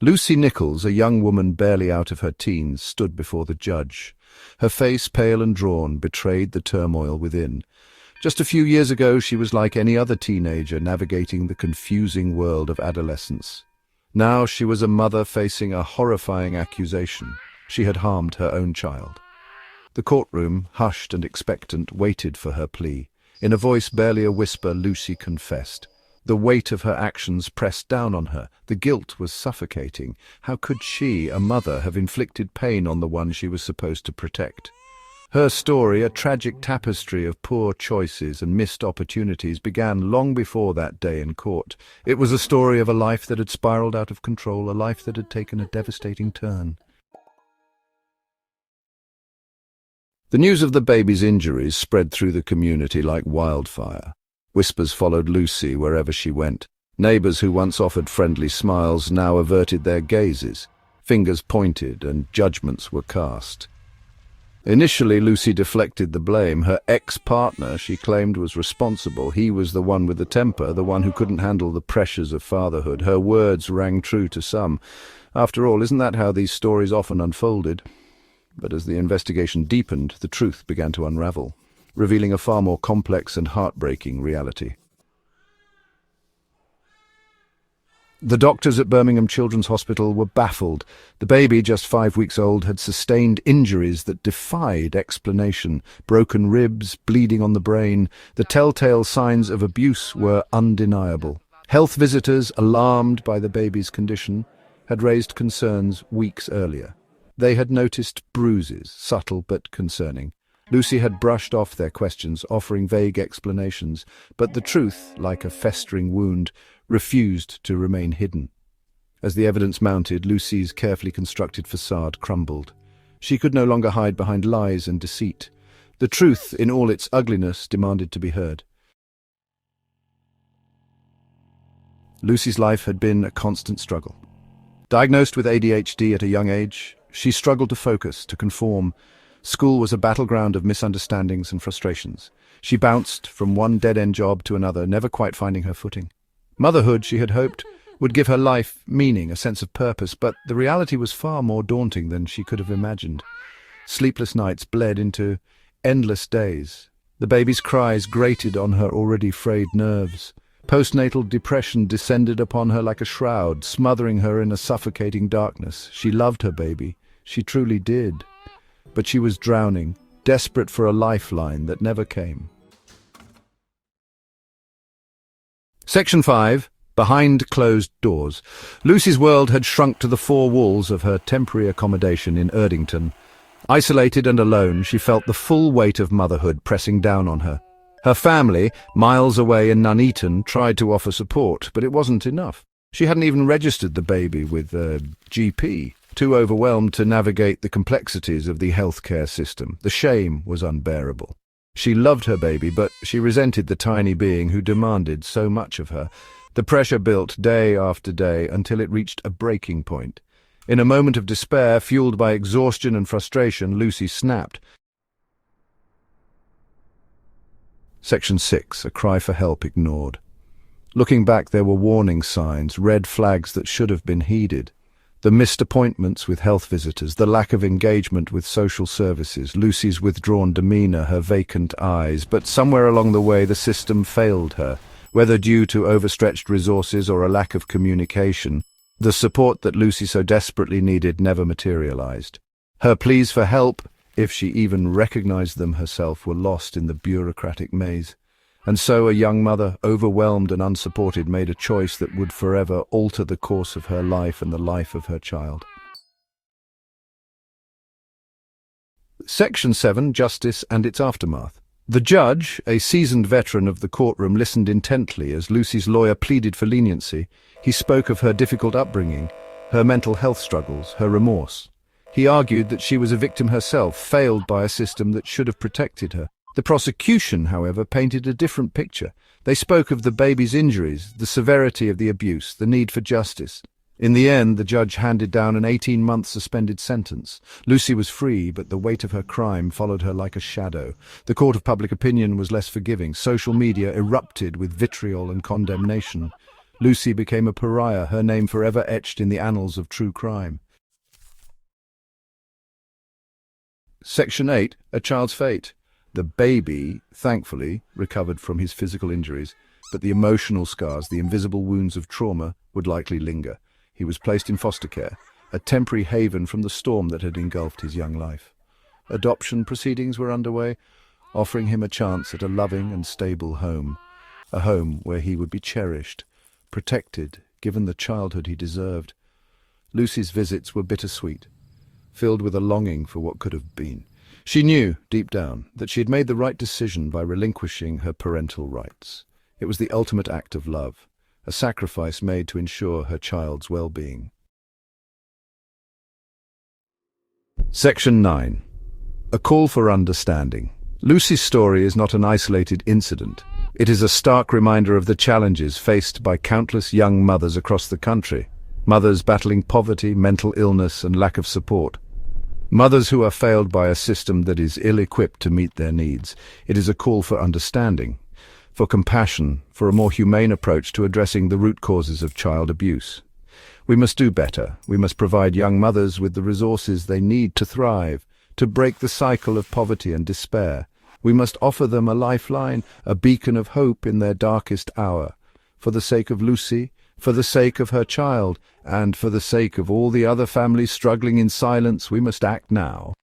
Lucy Nichols, a young woman barely out of her teens, stood before the judge. Her face, pale and drawn, betrayed the turmoil within. Just a few years ago, she was like any other teenager navigating the confusing world of adolescence. Now she was a mother facing a horrifying accusation. She had harmed her own child. The courtroom, hushed and expectant, waited for her plea. In a voice barely a whisper, Lucy confessed. The weight of her actions pressed down on her. The guilt was suffocating. How could she, a mother, have inflicted pain on the one she was supposed to protect? Her story, a tragic tapestry of poor choices and missed opportunities, began long before that day in court. It was a story of a life that had spiraled out of control, a life that had taken a devastating turn. The news of the baby's injuries spread through the community like wildfire. Whispers followed Lucy wherever she went. Neighbors who once offered friendly smiles now averted their gazes. Fingers pointed and judgments were cast. Initially, Lucy deflected the blame. Her ex-partner, she claimed, was responsible. He was the one with the temper, the one who couldn't handle the pressures of fatherhood. Her words rang true to some. After all, isn't that how these stories often unfolded? But as the investigation deepened, the truth began to unravel, revealing a far more complex and heartbreaking reality. The doctors at Birmingham Children's Hospital were baffled. The baby, just 5 weeks old, had sustained injuries that defied explanation. Broken ribs, bleeding on the brain. The telltale signs of abuse were undeniable. Health visitors, alarmed by the baby's condition, had raised concerns weeks earlier. They had noticed bruises, subtle but concerning. Lucy had brushed off their questions, offering vague explanations, but the truth, like a festering wound, refused to remain hidden. As the evidence mounted, Lucy's carefully constructed facade crumbled. She could no longer hide behind lies and deceit. The truth, in all its ugliness, demanded to be heard. Lucy's life had been a constant struggle. Diagnosed with ADHD at a young age, she struggled to focus, to conform. School was a battleground of misunderstandings and frustrations. She bounced from one dead-end job to another, never quite finding her footing. Motherhood, she had hoped, would give her life meaning, a sense of purpose, but the reality was far more daunting than she could have imagined. Sleepless nights bled into endless days. The baby's cries grated on her already frayed nerves. Postnatal depression descended upon her like a shroud, smothering her in a suffocating darkness. She loved her baby. She truly did. But she was drowning, desperate for a lifeline that never came. Section 5. Behind Closed Doors. Lucy's world had shrunk to the four walls of her temporary accommodation in Erdington. Isolated and alone, she felt the full weight of motherhood pressing down on her. Her family, miles away in Nuneaton, tried to offer support, but it wasn't enough. She hadn't even registered the baby with a GP, too overwhelmed to navigate the complexities of the healthcare system. The shame was unbearable. She loved her baby, but she resented the tiny being who demanded so much of her. The pressure built day after day until it reached a breaking point. In a moment of despair, fueled by exhaustion and frustration, Lucy snapped. Section 6. A cry for help ignored. Looking back, there were warning signs, red flags that should have been heeded. The missed appointments with health visitors, the lack of engagement with social services, Lucy's withdrawn demeanour, her vacant eyes. But somewhere along the way the system failed her, whether due to overstretched resources or a lack of communication. The support that Lucy so desperately needed never materialised. Her pleas for help, if she even recognised them herself, were lost in the bureaucratic maze. And so a young mother, overwhelmed and unsupported, made a choice that would forever alter the course of her life and the life of her child. Section 7. Justice and its aftermath. The judge, a seasoned veteran of the courtroom, listened intently as Lucy's lawyer pleaded for leniency. He spoke of her difficult upbringing, her mental health struggles, her remorse. He argued that she was a victim herself, failed by a system that should have protected her. The prosecution, however, painted a different picture. They spoke of the baby's injuries, the severity of the abuse, the need for justice. In the end, the judge handed down an 18-month suspended sentence. Lucy was free, but the weight of her crime followed her like a shadow. The court of public opinion was less forgiving. Social media erupted with vitriol and condemnation. Lucy became a pariah, her name forever etched in the annals of true crime. Section 8. A Child's Fate. The baby, thankfully, recovered from his physical injuries, but the emotional scars, the invisible wounds of trauma, would likely linger. He was placed in foster care, a temporary haven from the storm that had engulfed his young life. Adoption proceedings were underway, offering him a chance at a loving and stable home, a home where he would be cherished, protected, given the childhood he deserved. Lucy's visits were bittersweet, filled with a longing for what could have been. She knew, deep down, that she had made the right decision by relinquishing her parental rights. It was the ultimate act of love, a sacrifice made to ensure her child's well-being. Section 9. A Call for Understanding. Lucy's story is not an isolated incident. It is a stark reminder of the challenges faced by countless young mothers across the country. Mothers battling poverty, mental illness, and lack of support. Mothers who are failed by a system that is ill-equipped to meet their needs. It is a call for understanding, for compassion, for a more humane approach to addressing the root causes of child abuse. We must do better. We must provide young mothers with the resources they need to thrive, to break the cycle of poverty and despair. We must offer them a lifeline, a beacon of hope in their darkest hour. For the sake of Lucy, for the sake of her child, and for the sake of all the other families struggling in silence, we must act now.